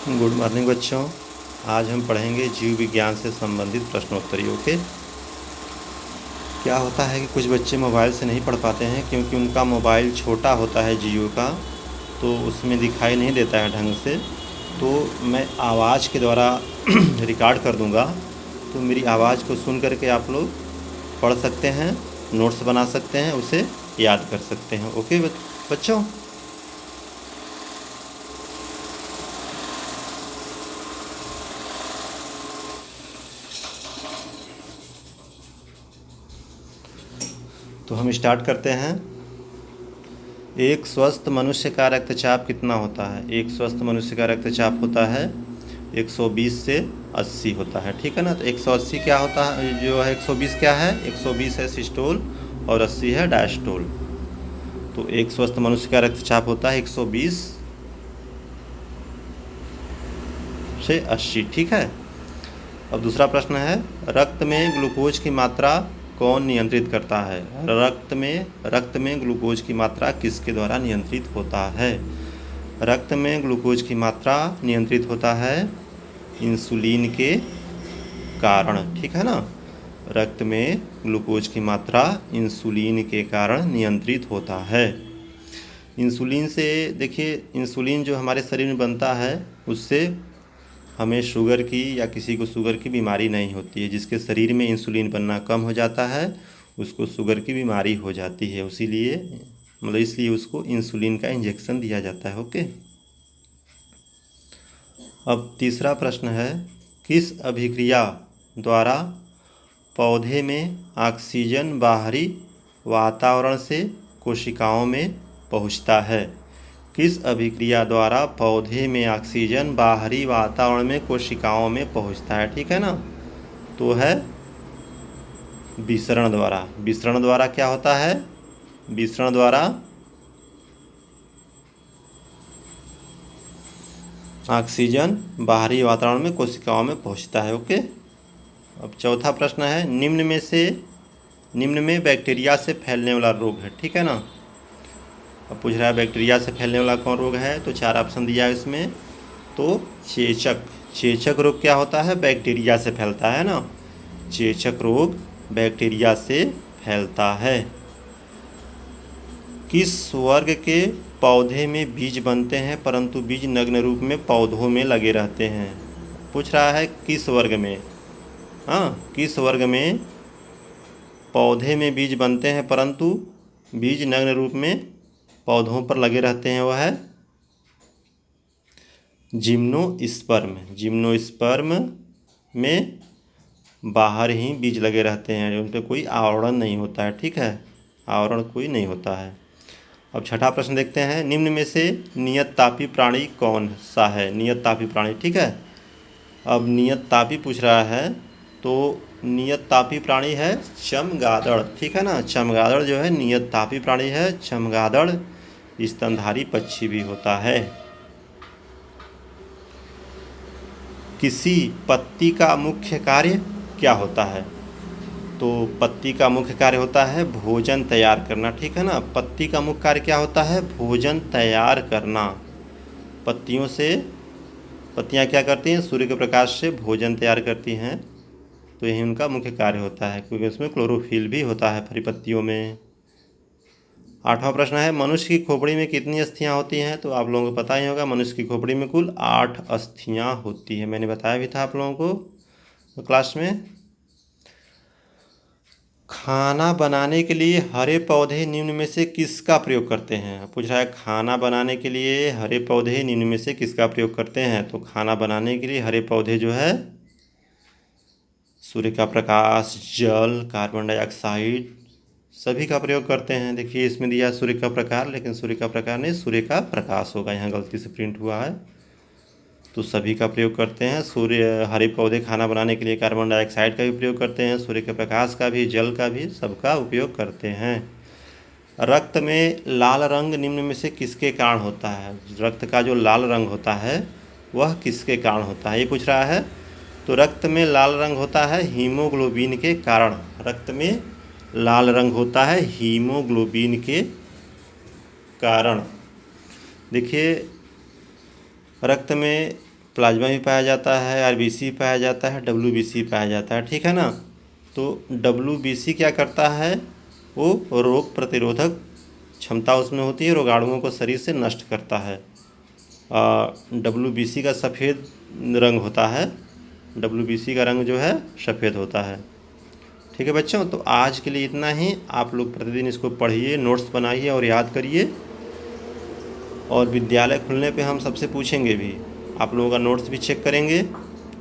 Good morning बच्चों। आज हम पढ़ेंगे जीव विज्ञान से संबंधित प्रश्नोत्तरी। ओके। क्या होता है कि कुछ बच्चे मोबाइल से नहीं पढ़ पाते हैं क्योंकि उनका मोबाइल छोटा होता है जियो का, तो उसमें दिखाई नहीं देता है ढंग से। तो मैं आवाज़ के द्वारा रिकॉर्ड कर दूंगा, तो मेरी आवाज़ को सुन करके आप लोग पढ़ सकते हैं, नोट्स बना सकते हैं, उसे याद कर सकते हैं। ओके बच्चों। तो हम स्टार्ट करते हैं। एक स्वस्थ मनुष्य का रक्तचाप कितना होता है? एक स्वस्थ मनुष्य का रक्तचाप होता है 120 से 80 होता है। ठीक है ना। तो 180 क्या होता है, जो है 120 क्या है? 120 है सिस्टोल और 80 है डायस्टोल। तो एक स्वस्थ मनुष्य का रक्तचाप होता है 120 से 80। ठीक है। अब दूसरा प्रश्न है, रक्त में ग्लूकोज की मात्रा कौन नियंत्रित करता है? रक्त में ग्लूकोज की मात्रा किसके द्वारा नियंत्रित होता है? रक्त में ग्लूकोज की मात्रा नियंत्रित होता है इंसुलिन के कारण। ठीक है ना। रक्त में ग्लूकोज की मात्रा इंसुलिन के कारण नियंत्रित होता है। इंसुलिन से देखिए, इंसुलिन जो हमारे शरीर में बनता है उससे हमें शुगर की या किसी को शुगर की बीमारी नहीं होती है। जिसके शरीर में इंसुलिन बनना कम हो जाता है उसको शुगर की बीमारी हो जाती है। इसलिए उसको इंसुलिन का इंजेक्शन दिया जाता है। ओके। अब तीसरा प्रश्न है, किस अभिक्रिया द्वारा पौधे में ऑक्सीजन बाहरी वातावरण से कोशिकाओं में पहुंचता है? किस अभिक्रिया द्वारा पौधे में ऑक्सीजन बाहरी वातावरण में कोशिकाओं में पहुंचता है? ठीक है ना। तो है विसरण द्वारा। विसरण द्वारा क्या होता है? विसरण द्वारा ऑक्सीजन बाहरी वातावरण में कोशिकाओं में पहुंचता है। ओके। अब चौथा प्रश्न है, निम्न में बैक्टीरिया से फैलने वाला रोग है। ठीक है ना। अब पूछ रहा है बैक्टीरिया से फैलने वाला कौन रोग है, तो 4 ऑप्शन दिया है इसमें। तो चेचक रोग क्या होता है? बैक्टीरिया से फैलता है ना। चेचक रोग बैक्टीरिया से फैलता है। किस वर्ग के पौधे में बीज बनते हैं परंतु बीज नग्न रूप में पौधों में लगे रहते हैं? पूछ रहा है किस वर्ग में। हाँ, किस वर्ग में पौधे में बीज बनते हैं परंतु बीज नग्न रूप में पौधों पर लगे रहते हैं? वह है जिम्नोस्पर्म। जिम्नोस्पर्म में बाहर ही बीज लगे रहते हैं, उन पर कोई आवरण नहीं होता है। ठीक है, आवरण कोई नहीं होता है। अब छठा प्रश्न देखते हैं, निम्न में से नियत तापी प्राणी कौन सा है? नियत तापी प्राणी। ठीक है। अब नियत तापी पूछ रहा है, तो नियत तापी प्राणी है चमगादड़। ठीक है ना। चमगादड़ जो है नियत तापी प्राणी है। चमगादड़ स्तनधारी पक्षी भी होता है। किसी पत्ती का मुख्य कार्य क्या होता है? तो पत्ती का मुख्य कार्य होता है भोजन तैयार करना। ठीक है ना। पत्ती का मुख्य कार्य क्या होता है? भोजन तैयार करना। पत्तियां क्या करती हैं? सूर्य के प्रकाश से भोजन तैयार करती हैं। तो यही उनका मुख्य कार्य होता है, क्योंकि उसमें क्लोरोफिल भी होता है हरी पत्तियों में। आठवां प्रश्न है, मनुष्य की खोपड़ी में कितनी अस्थियां होती हैं? तो आप लोगों को पता ही होगा, मनुष्य की खोपड़ी में कुल 8 अस्थियां होती हैं। मैंने बताया भी था आप लोगों को क्लास में। खाना बनाने के लिए हरे पौधे निम्न में से किसका प्रयोग करते हैं? पूछ रहा है खाना बनाने के लिए हरे पौधे निम्न में से किसका प्रयोग करते हैं? तो खाना बनाने के लिए हरे पौधे जो है सूर्य का प्रकाश, जल, कार्बन डाइऑक्साइड सभी का प्रयोग करते हैं। देखिए इसमें दिया सूर्य का प्रकाश, लेकिन सूर्य का प्रकाश नहीं, सूर्य का प्रकाश होगा, यहाँ गलती से प्रिंट हुआ है। तो सभी का प्रयोग करते हैं। हरे पौधे खाना बनाने के लिए कार्बन डाइऑक्साइड का भी प्रयोग करते हैं, सूर्य के प्रकाश का भी, जल का भी, सबका उपयोग करते हैं। रक्त में लाल रंग निम्न में से किसके कारण होता है? रक्त का जो लाल रंग होता है वह किसके कारण होता है, ये पूछ रहा है। तो रक्त में लाल रंग होता है हीमोग्लोबिन के कारण। रक्त में लाल रंग होता है हीमोग्लोबिन के कारण। देखिए रक्त में प्लाज्मा भी पाया जाता है, आरबीसी पाया जाता है, डब्ल्यूबीसी पाया जाता है, ठीक है ना। तो डब्ल्यूबीसी क्या करता है, वो रोग प्रतिरोधक क्षमता उसमें होती है, रोगाणुओं को शरीर से नष्ट करता है। डब्ल्यूबीसी का सफ़ेद रंग होता है, डब्ल्यूबीसी का रंग जो है सफ़ेद होता है। ठीक है बच्चों, तो आज के लिए इतना ही। आप लोग प्रतिदिन इसको पढ़िए, नोट्स बनाइए और याद करिए। और विद्यालय खुलने पे हम सबसे पूछेंगे भी, आप लोगों का नोट्स भी चेक करेंगे।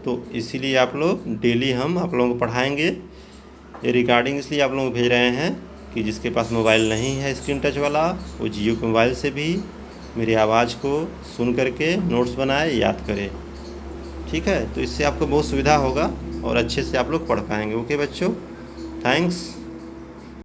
तो इसीलिए आप लोग डेली हम आप लोगों को पढ़ाएंगे। ये रिकॉर्डिंग इसलिए आप लोगों को भेज रहे हैं कि जिसके पास मोबाइल नहीं है स्क्रीन टच वाला, वो जियो के मोबाइल से भी मेरी आवाज़ को सुन करके नोट्स बनाए, याद करें। ठीक है, तो इससे आपको बहुत सुविधा होगा और अच्छे से आप लोग पढ़ पाएंगे। ओके बच्चों, थैंक्स।